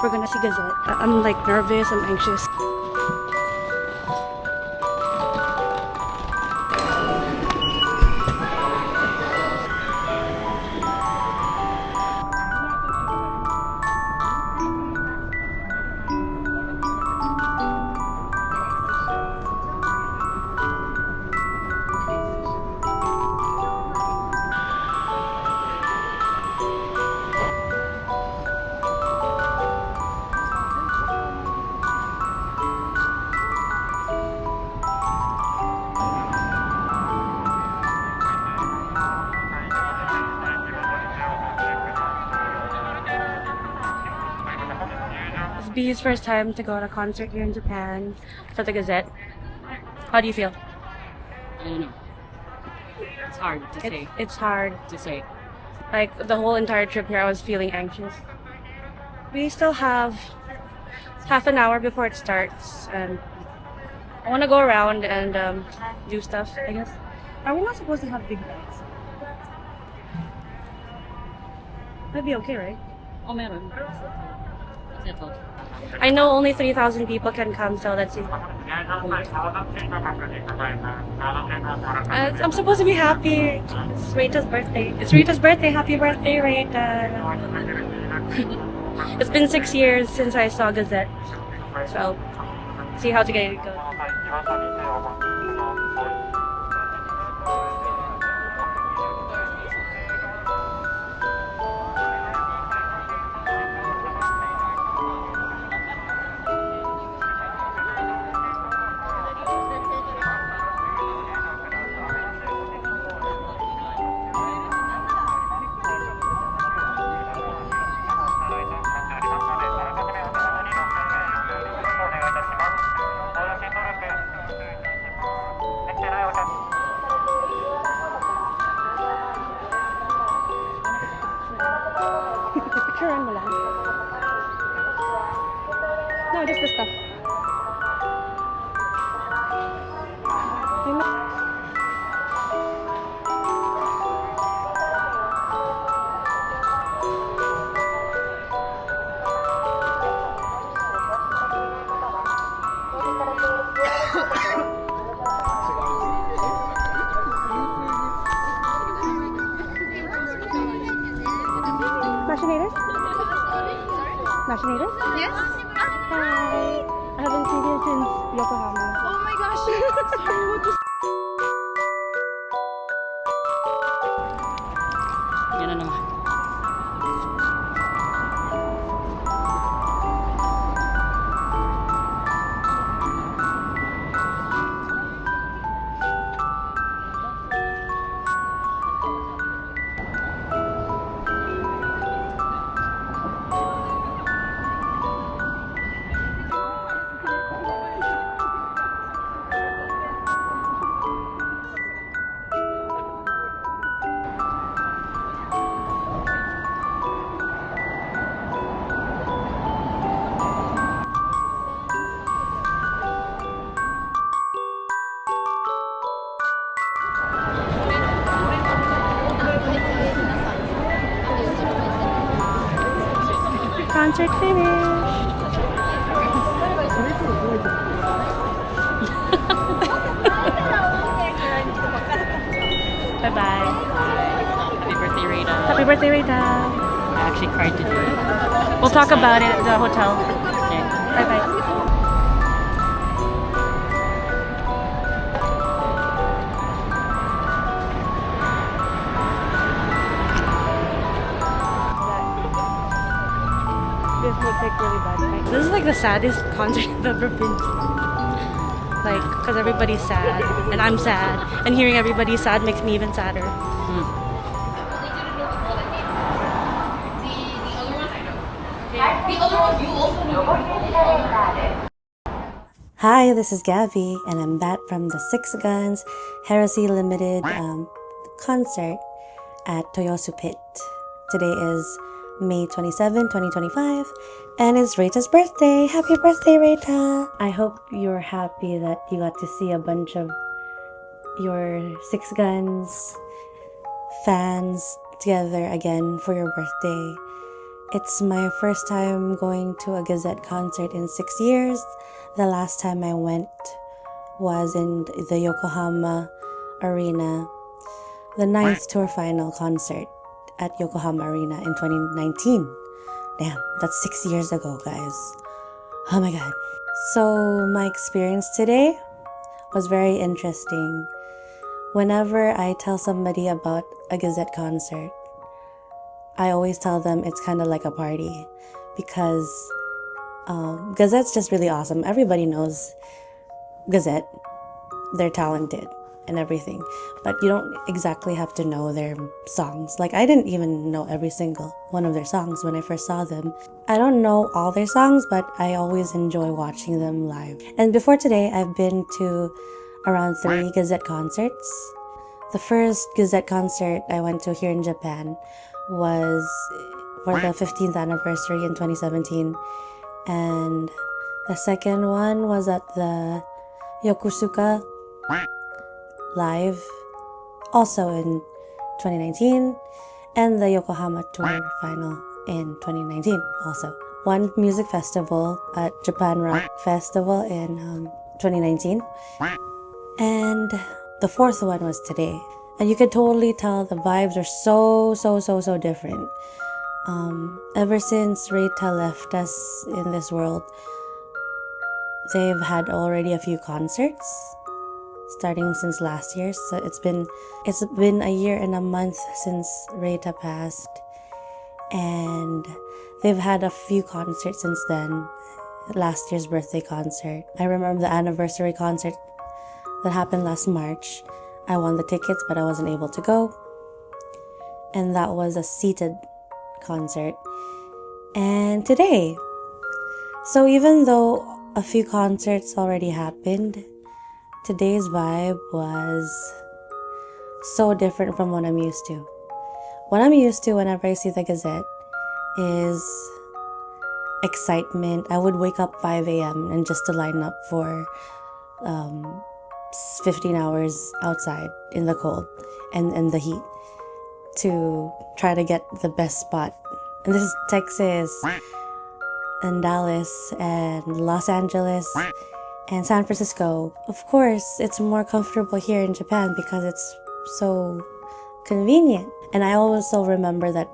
We're gonna see Gazette. I'm like nervous, I'm anxious. It's B's first time to go to a concert here in Japan for the Gazette. How do you feel? I don't know. It's hard to say. It's hard. To say. Like the whole entire trip here, I was feeling anxious. We still have half an hour before it starts, and I want to go around and do stuff, I guess. Are we not supposed to have big bags? That'd be okay, right? Oh, meron. Settled. I know only 3,000 people can come, so let's see. I'm supposed to be happy. It's Reita's birthday. It's Reita's birthday. Happy birthday, Reita. It's been 6 years since I saw Gazette, so see how together it goes. Picturean mo lang. No, just the stuff. Machinator? Machinator? Yes? Hi! I haven't seen you since Yokohama. Oh my gosh! Sorry, what the Yan na naman. Concert finished! Bye-bye. Happy birthday, Reita. Happy birthday, Reita! I actually cried today. We'll talk about it at the hotel. Okay. Bye-bye. This would take really bad. This is like the saddest concert I've ever been to. Like, because everybody's sad, and I'm sad, and hearing everybody sad makes me even sadder. Hi, this is Gabby, and I'm back from the Six Guns Heresy Limited concert at Toyosu Pit. Today is May 27, 2025, and it's Reita's birthday. Happy birthday, Reita! I hope you're happy that you got to see a bunch of your Six Guns fans together again for your birthday. It's my first time going to a Gazette concert in 6 years. The last time I went was in the Yokohama Arena, the 9th tour final concert at Yokohama Arena in 2019. Damn, that's 6 years ago, guys. Oh my god. So my experience today was very interesting. Whenever I tell somebody about a Gazette concert, I always tell them it's kind of like a party because Gazette's just really awesome. Everybody knows Gazette. They're talented and everything, but you don't exactly have to know their songs. Like, I didn't even know every single one of their songs when I first saw them. I don't know all their songs, but I always enjoy watching them live. And before today, I've been to around 3 Gazette concerts. The first Gazette concert I went to here in Japan was for the 15th anniversary in 2017, and the second one was at the Yokosuka Live, also in 2019, and the Yokohama Tour Final in 2019 also. One music festival at Japan Rock Festival in 2019, and the fourth one was today. And you could totally tell the vibes are so different. Ever since Reita left us in this world, they've had already a few concerts starting since last year. So it's been a year and a month since Reita passed, and they've had a few concerts since then. Last year's birthday concert, I remember the anniversary concert that happened last March. I won the tickets, but I wasn't able to go, and that was a seated concert. And today, so even though a few concerts already happened, today's vibe was so different from what I'm used to. What I'm used to whenever I see the Gazette is excitement. I would wake up 5 a.m. and just to line up for 15 hours outside in the cold and the heat to try to get the best spot. And this is Texas and Dallas and Los Angeles and San Francisco. Of course, it's more comfortable here in Japan because it's so convenient. And I also remember that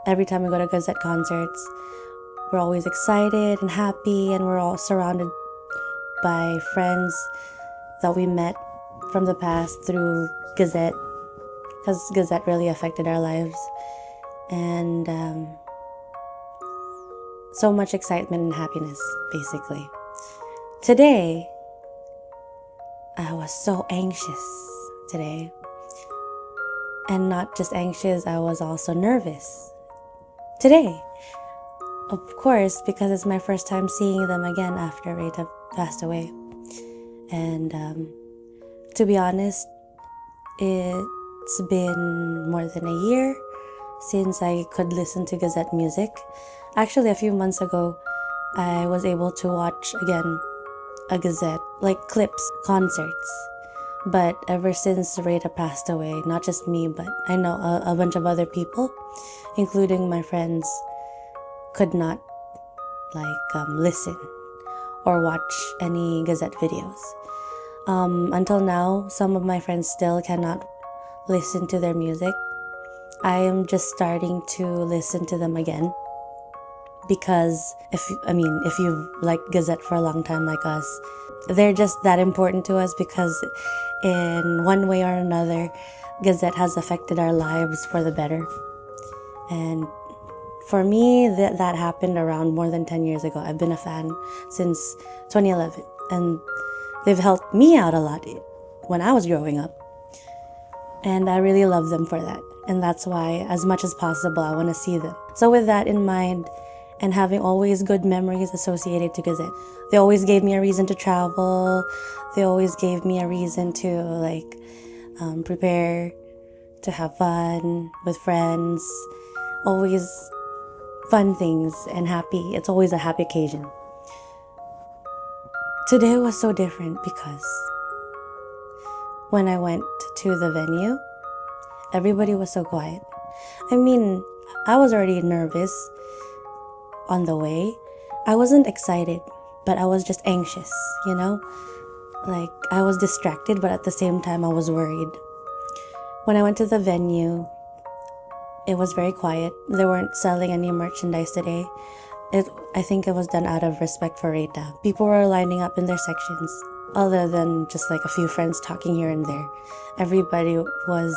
every time we go to Gazette concerts, we're always excited and happy, and we're all surrounded by friends that we met from the past through Gazette, because Gazette really affected our lives. And so much excitement and happiness, basically. Today, I was so anxious today. And not just anxious, I was also nervous today. Of course, because it's my first time seeing them again after Reita passed away. And to be honest, it's been more than a year since I could listen to Gazette music. Actually, a few months ago, I was able to watch again a Gazette, like clips, concerts. But ever since Reita passed away, not just me, but I know a bunch of other people, including my friends, could not listen or watch any Gazette videos. Until now, some of my friends still cannot listen to their music. I am just starting to listen to them again, because if you've liked Gazette for a long time like us, they're just that important to us, because in one way or another, Gazette has affected our lives for the better. And for me, that happened around more than 10 years ago. I've been a fan since 2011, and they've helped me out a lot when I was growing up. And I really love them for that. And that's why, as much as possible, I want to see them. So with that in mind, and having always good memories associated to Gazette, they always gave me a reason to travel. They always gave me a reason to prepare, to have fun with friends. Always fun things and happy. It's always a happy occasion. Today was so different because when I went to the venue, everybody was so quiet. I mean, I was already nervous on the way, I wasn't excited, but I was just anxious, you know? Like, I was distracted, but at the same time, I was worried. When I went to the venue, it was very quiet. They weren't selling any merchandise today. I think it was done out of respect for Reita. People were lining up in their sections, other than just like a few friends talking here and there. Everybody was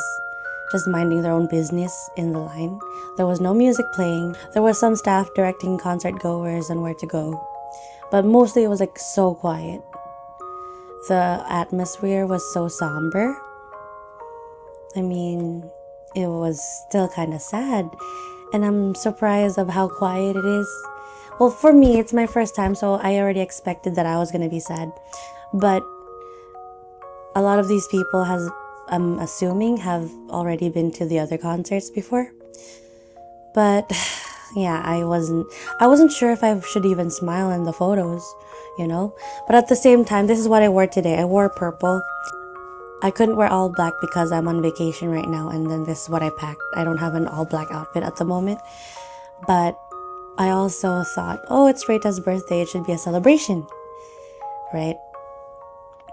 just minding their own business in the line. There was no music playing. There was some staff directing concert goers on where to go. But mostly it was like so quiet. The atmosphere was so somber. I mean, it was still kind of sad. And I'm surprised of how quiet it is. Well, for me, it's my first time, so I already expected that I was going to be sad. But a lot of these people I'm assuming have already been to the other concerts before. But yeah, I wasn't sure if I should even smile in the photos, you know? But at the same time, this is what I wore today. I wore purple. I couldn't wear all black because I'm on vacation right now, and then this is what I packed. I don't have an all black outfit at the moment. But I also thought, oh, it's Reita's birthday. It should be a celebration, right?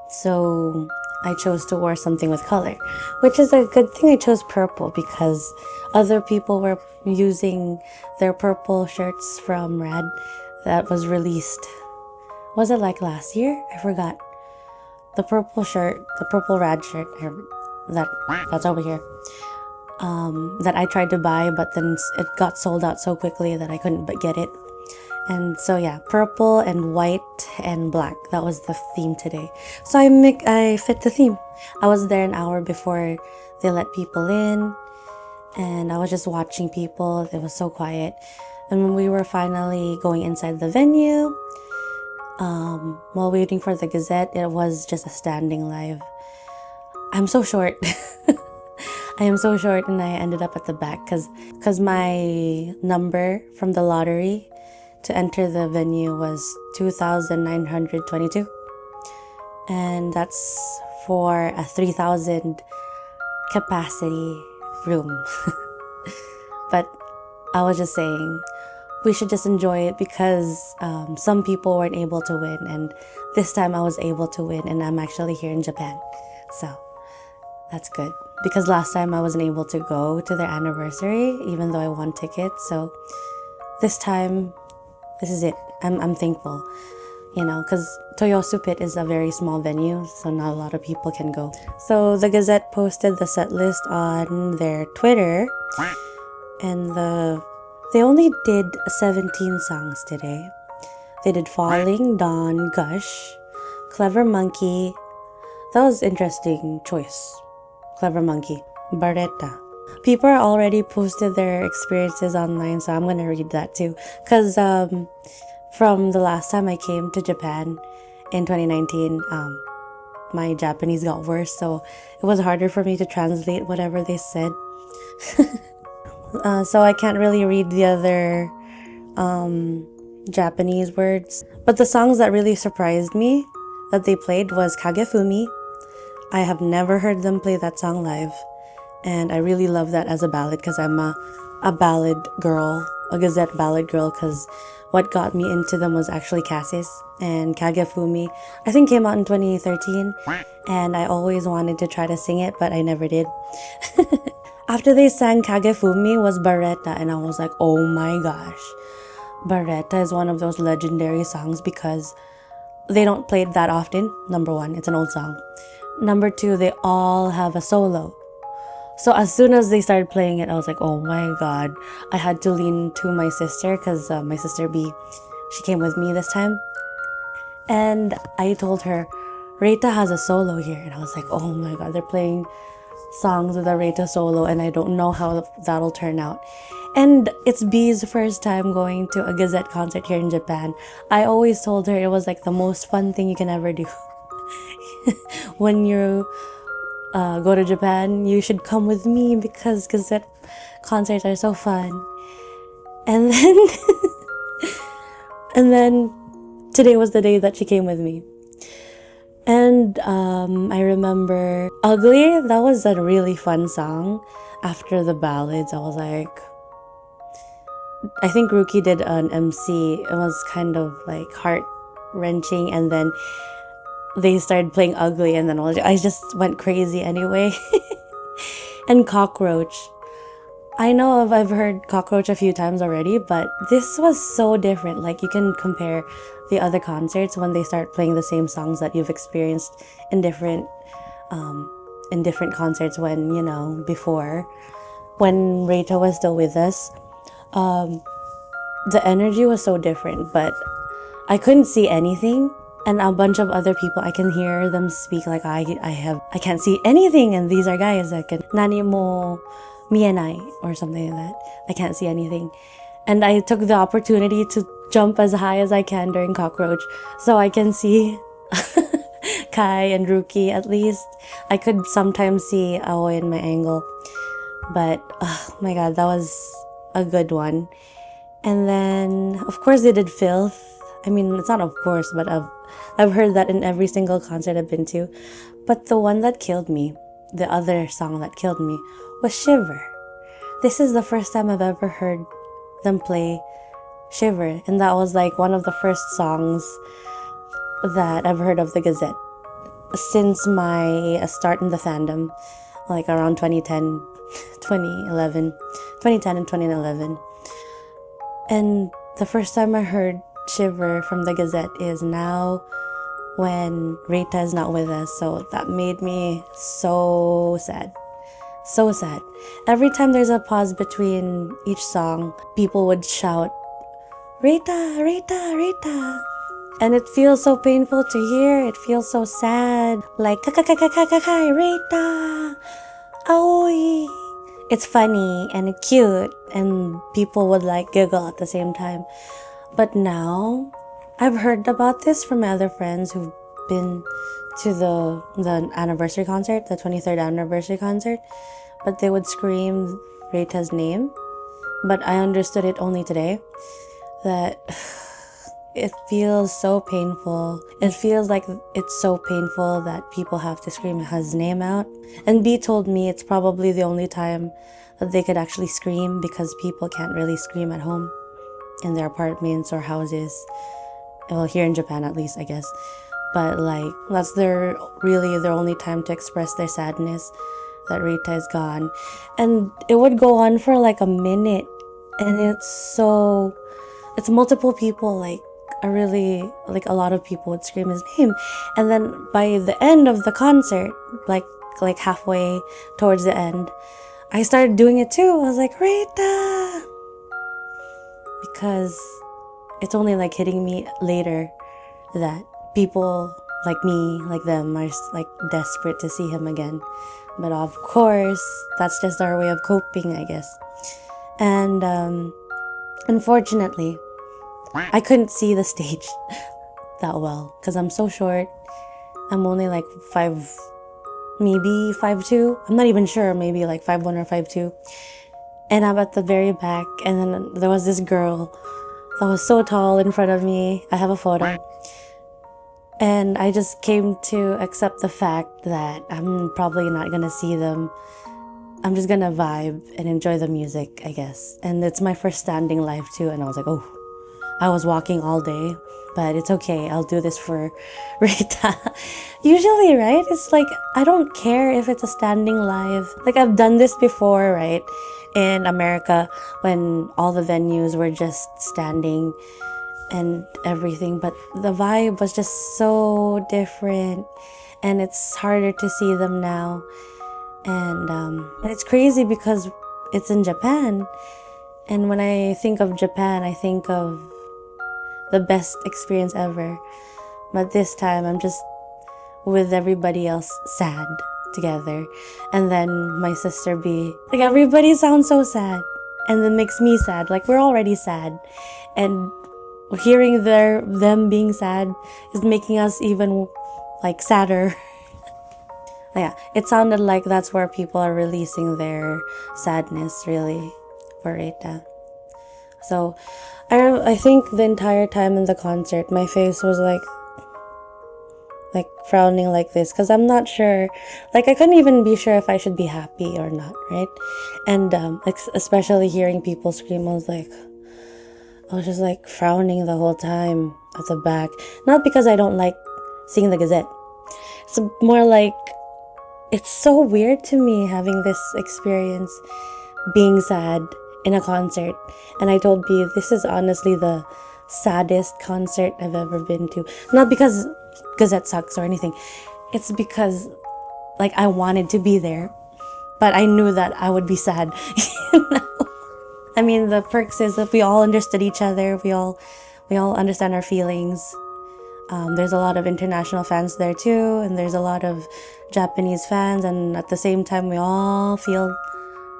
So I chose to wear something with color, which is a good thing I chose purple because other people were using their purple shirts from Rad that was released. Was it like last year? I forgot. The purple shirt, the purple Rad shirt that's over here, that I tried to buy, but then it got sold out so quickly that I couldn't but get it. And so yeah, purple and white and black. That was the theme today. So I fit the theme. I was there an hour before they let people in, and I was just watching people. It was so quiet. And when we were finally going inside the venue, while waiting for the Gazette, it was just a standing live. I'm so short. I am so short, and I ended up at the back because my number from the lottery to enter the venue was 2,922, and that's for a 3,000 capacity room. But I was just saying, we should just enjoy it because some people weren't able to win, and this time I was able to win, and I'm actually here in Japan, so that's good. Because last time I wasn't able to go to their anniversary, even though I won tickets. So this time, this is it. I'm thankful, you know, because Toyosu Pit is a very small venue, so not a lot of people can go. So the Gazette posted the set list on their Twitter, and they only did 17 songs today. They did Falling, Dawn, Gush, Clever Monkey. That was interesting choice. Clever Monkey, Barretta. People are already posted their experiences online, so I'm gonna read that too. Cause from the last time I came to Japan in 2019, my Japanese got worse, so it was harder for me to translate whatever they said. So I can't really read the other Japanese words. But the songs that really surprised me that they played was Kagefumi. I have never heard them play that song live, and I really love that as a ballad because I'm a ballad girl, a Gazette ballad girl, because what got me into them was actually Cassis, and Kagefumi I think came out in 2013, and I always wanted to try to sing it, but I never did. After they sang Kagefumi was Barretta, and I was like, oh my gosh. Barretta is one of those legendary songs because they don't play it that often. Number one, it's an old song. Number two, they all have a solo. So as soon as they started playing it, I was like, oh my god. I had to lean to my sister because my sister B, she came with me this time. And I told her, Reita has a solo here. And I was like, oh my god, they're playing songs with a Reita solo, and I don't know how that'll turn out. And it's B's first time going to a Gazette concert here in Japan. I always told her it was like the most fun thing you can ever do. When you go to Japan, you should come with me because Gazette concerts are so fun. And then and then today was the day that she came with me. And I remember Ugly. That was a really fun song. After the ballads, I was like, I think Rookie did an MC. It was kind of like heart wrenching, and then they started playing Ugly, and then I just went crazy anyway. And Cockroach. I know I've heard Cockroach a few times already, but this was so different. Like, you can compare the other concerts when they start playing the same songs that you've experienced in different concerts when, before, when Reita was still with us. The energy was so different, but I couldn't see anything. And a bunch of other people, I can hear them speak like I can't see anything, and these are guys that can nani mo mienai or something like that. I can't see anything. And I took the opportunity to jump as high as I can during Cockroach so I can see Kai and Rookie at least. I could sometimes see Aoi in my angle. But oh my god, that was a good one. And then of course they did Filth. I mean, it's not of course, but I've heard that in every single concert I've been to. But the one that killed me, the other song that killed me, was Shiver. This is the first time I've ever heard them play Shiver, and that was like one of the first songs that I've heard of the Gazette since my start in the fandom, like around 2010, 2011, 2010 and 2011. And the first time I heard Shiver from the Gazette is now when Reita is not with us, so that made me so sad. So sad. Every time there's a pause between each song, people would shout, Reita, Reita, Reita. And it feels so painful to hear. It feels so sad. Like, kakakakakakakai, Reita, aoi. It's funny and cute, and people would like giggle at the same time. But now, I've heard about this from my other friends who've been to the anniversary concert, the 23rd anniversary concert, but they would scream Reita's name. But I understood it only today, that it feels so painful. It feels like it's so painful that people have to scream his name out. And B told me it's probably the only time that they could actually scream, because people can't really scream at home in their apartments or houses. Well, here in Japan at least, I guess. But like, that's their only time to express their sadness that Reita is gone. And it would go on for like a minute, and it's multiple people, like a lot of people would scream his name. And then by the end of the concert, like halfway towards the end, I started doing it too. I was like, Reita! Because it's only like hitting me later that people like me, like them, are like desperate to see him again. But of course, that's just our way of coping, I guess. And unfortunately, I couldn't see the stage that well because I'm so short. I'm only like 5'2". I'm not even sure, maybe like 5'1" or 5'2". And I'm at the very back, and then there was this girl that was so tall in front of me. I have a photo. And I just came to accept the fact that I'm probably not gonna see them. I'm just gonna vibe and enjoy the music, I guess. And it's my first standing live too, and I was like, oh, I was walking all day, but it's okay. I'll do this for Reita. Usually, right? It's like, I don't care if it's a standing live. Like, I've done this before, right? In America, when all the venues were just standing and everything, but the vibe was just so different, and it's harder to see them now. And it's crazy because it's in Japan, and when I think of Japan, I think of the best experience ever. But this time, I'm just with everybody else sad together, and then my sister B, like, everybody sounds so sad, and then makes me sad. Like, we're already sad, and hearing them being sad is making us even like sadder. Yeah, it sounded like that's where people are releasing their sadness, really, for Reita. So I think the entire time in the concert, my face was like frowning like this, because I'm not sure, like, I couldn't even be sure if I should be happy or not, right? And especially hearing people scream, I was like, I was just like frowning the whole time at the back. Not because I don't like seeing the Gazette. It's more like it's so weird to me having this experience being sad in a concert. And I told B, this is honestly the saddest concert I've ever been to. Not because Gazette sucks or anything. It's because like I wanted to be there, but I knew that I would be sad. You know? I mean, the perks is that we all understood each other. We all understand our feelings. There's a lot of international fans there too, and there's a lot of Japanese fans, and at the same time we all feel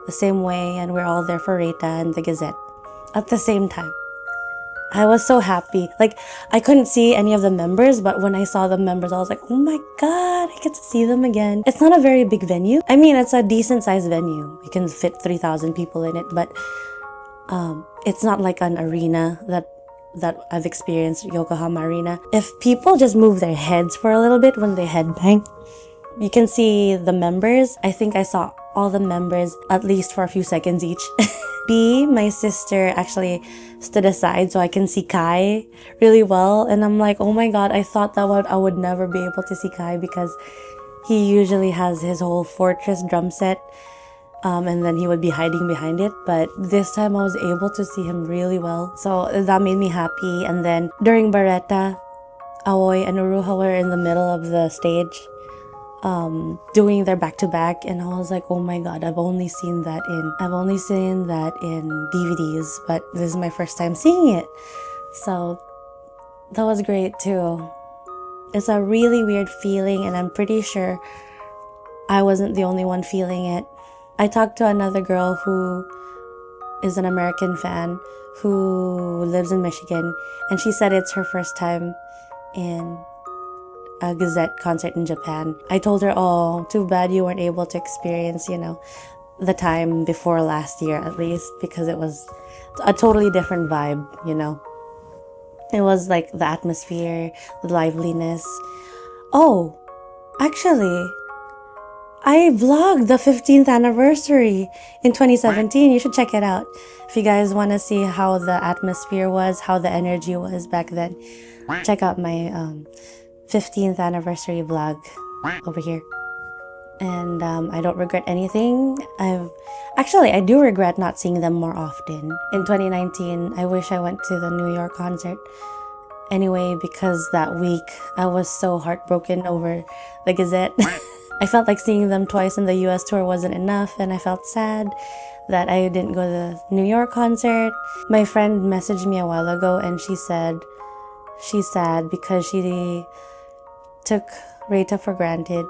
the same way, and we're all there for Reita and the Gazette at the same time. I was so happy. Like, I couldn't see any of the members, but when I saw the members, I was like, oh my god, I get to see them again. It's not a very big venue. I mean, it's a decent sized venue. You can fit 3,000 people in it, but it's not like an arena that I've experienced, Yokohama Arena. If people just move their heads for a little bit when they headbang, you can see the members. I think I saw all the members at least for a few seconds each. B, my sister, actually stood aside so I can see Kai really well. And I'm like, oh my god, I thought that I would never be able to see Kai because he usually has his whole Fortress drum set. And then he would be hiding behind it. But this time I was able to see him really well. So that made me happy. And then during Barretta, Aoi and Uruha were in the middle of the stage doing their back-to-back. And I was like, oh my god, I've only seen that in DVDs. But this is my first time seeing it. So that was great too. It's a really weird feeling, and I'm pretty sure I wasn't the only one feeling it. I talked to another girl who is an American fan who lives in Michigan, and she said it's her first time in a Gazette concert in Japan. I told her, oh, too bad you weren't able to experience, the time before last year at least, because it was a totally different vibe, It was like the atmosphere, the liveliness. Oh, actually, I vlogged the 15th anniversary in 2017. You should check it out. If you guys want to see how the atmosphere was, how the energy was back then, check out my 15th anniversary vlog over here. And I don't regret anything. I do regret not seeing them more often. In 2019, I wish I went to the New York concert. Anyway, because that week I was so heartbroken over the Gazette. I felt like seeing them twice in the US tour wasn't enough, and I felt sad that I didn't go to the New York concert. My friend messaged me a while ago and she said she's sad because she took Reita for granted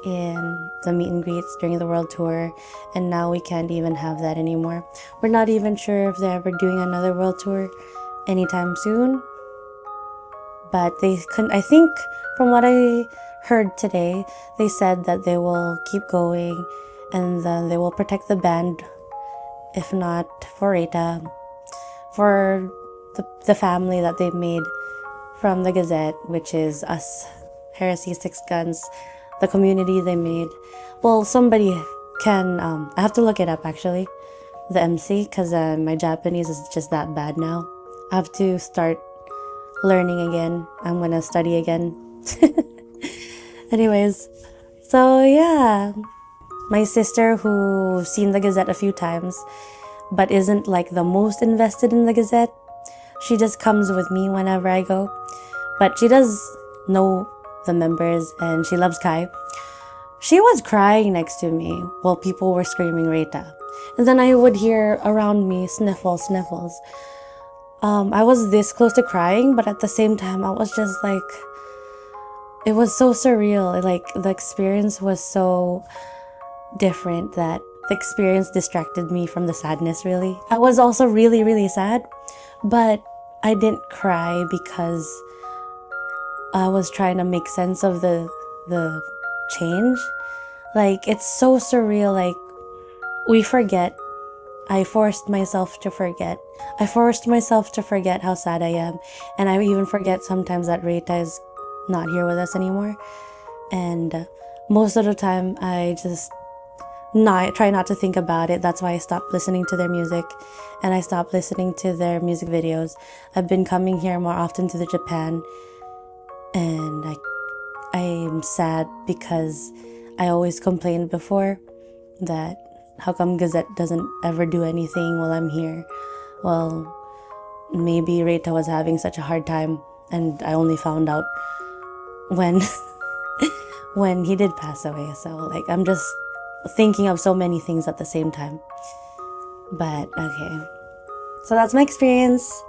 in the meet and greets during the world tour, and now we can't even have that anymore. We're not even sure if they're ever doing another world tour anytime soon, but I think from what I heard today, they said that they will keep going and then they will protect the band, if not for Reita, for the family that they've made from the Gazette, which is us, Heresy, Six Guns, the community they made. Well, somebody can, I have to look it up actually, the MC, because my Japanese is just that bad now. I have to start learning again. I'm gonna study again. Anyways, so yeah, my sister, who's seen the Gazette a few times but isn't like the most invested in the Gazette, she just comes with me whenever I go, but she does know the members and she loves Kai. She was crying next to me while people were screaming Reita, and then I would hear around me sniffles. I was this close to crying, but at the same time I was just like, it was so surreal. Like, the experience was so different that the experience distracted me from the sadness, really. I was also really, really sad, but I didn't cry because I was trying to make sense of the change. Like, it's so surreal. Like, we forget. I forced myself to forget. I forced myself to forget how sad I am. And I even forget sometimes that Reita is not here with us anymore. And most of the time I just not try not to think about it. That's why I stopped listening to their music, and I stopped listening to their music videos. I've been coming here more often to the Japan, and I'm sad because I always complained before that how come Gazette doesn't ever do anything while I'm here. Well, maybe Reita was having such a hard time, and I only found out when when he did pass away. So like I'm just thinking of so many things at the same time. But okay. So that's my experience.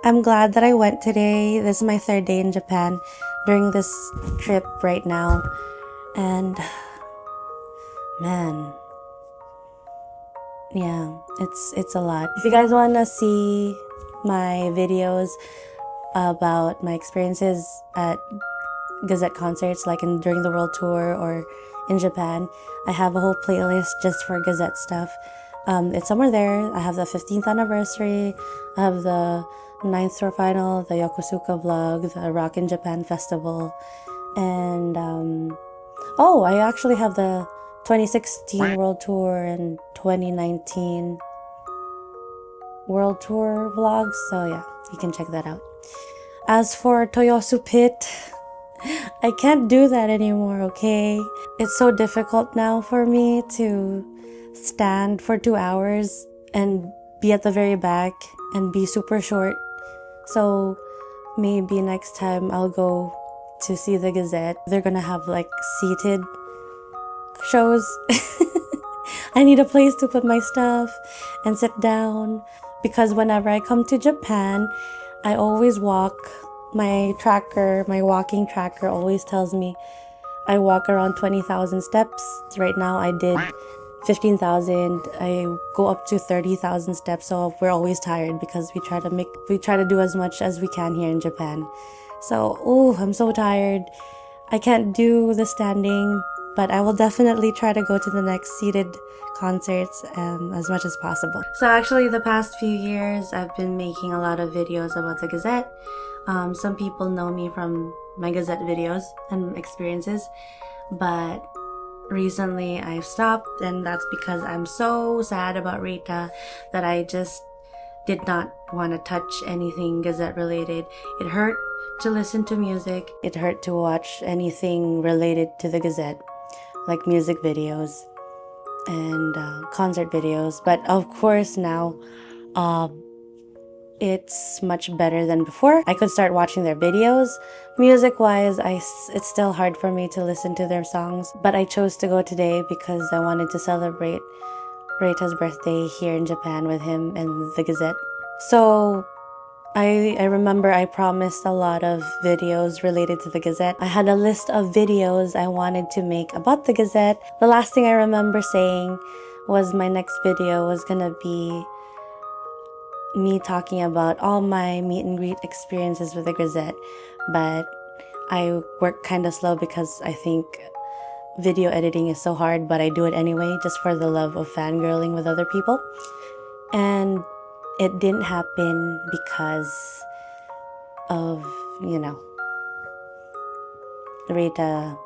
I'm glad that I went today. This is my third day in Japan during this trip right now. And man, yeah, it's a lot. If you guys want to see my videos about my experiences at Gazette concerts, like during the world tour or in Japan, I have a whole playlist just for Gazette stuff. It's somewhere there. I have the 15th anniversary, I have the 9th tour final, the Yokosuka vlog, the Rock in Japan festival, and oh, I actually have the 2016 world tour and 2019 world tour vlogs. So yeah, you can check that out. As for Toyosu Pit, I can't do that anymore, okay? It's so difficult now for me to stand for 2 hours and be at the very back and be super short. So maybe next time I'll go to see the Gazette. They're gonna have like seated shows. I need a place to put my stuff and sit down, because whenever I come to Japan, I always walk. My walking tracker always tells me I walk around 20,000 steps. Right now I did 15,000. I go up to 30,000 steps. So we're always tired because we try to do as much as we can here in Japan. So, I'm so tired. I can't do the standing, but I will definitely try to go to the next seated concerts as much as possible. So actually the past few years I've been making a lot of videos about the Gazette. Some people know me from my Gazette videos and experiences, but recently I've stopped, and that's because I'm so sad about Reita that I just did not want to touch anything Gazette related. It hurt to listen to music. It hurt to watch anything related to the Gazette, like music videos and concert videos. But of course now, it's much better than before. I could start watching their videos. Music-wise, it's still hard for me to listen to their songs, but I chose to go today because I wanted to celebrate Reita's birthday here in Japan with him and the Gazette. So I remember I promised a lot of videos related to the Gazette. I had a list of videos I wanted to make about the Gazette. The last thing I remember saying was my next video was gonna be me talking about all my meet and greet experiences with the Gazette, but I work kind of slow because I think video editing is so hard, but I do it anyway just for the love of fangirling with other people. And it didn't happen because of, Reita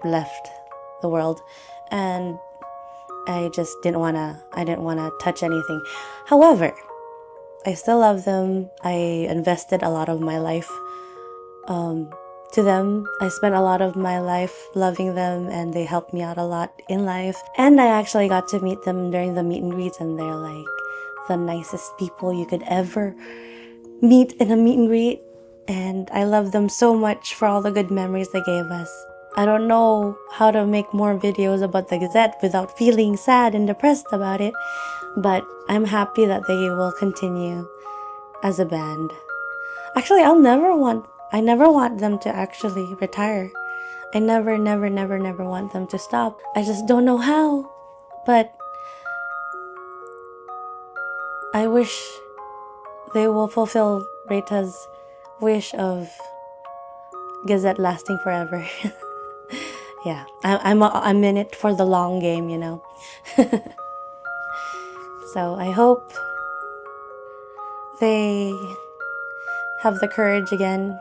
left the world, and I just didn't want to touch anything. However, I still love them. I invested a lot of my life to them. I spent a lot of my life loving them, and they helped me out a lot in life. And I actually got to meet them during the meet and greets, and they're like the nicest people you could ever meet in a meet and greet. And I love them so much for all the good memories they gave us. I don't know how to make more videos about the Gazette without feeling sad and depressed about it, but I'm happy that they will continue as a band. Actually, I never want them to actually retire. I never want them to stop. I just don't know how, but I wish they will fulfill Reita's wish of Gazette lasting forever. Yeah, I'm in it for the long game, So I hope they have the courage again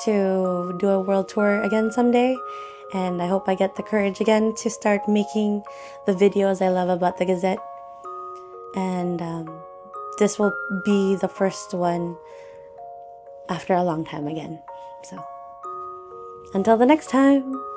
to do a world tour again someday. And I hope I get the courage again to start making the videos I love about the Gazette. And this will be the first one after a long time again. So, until the next time.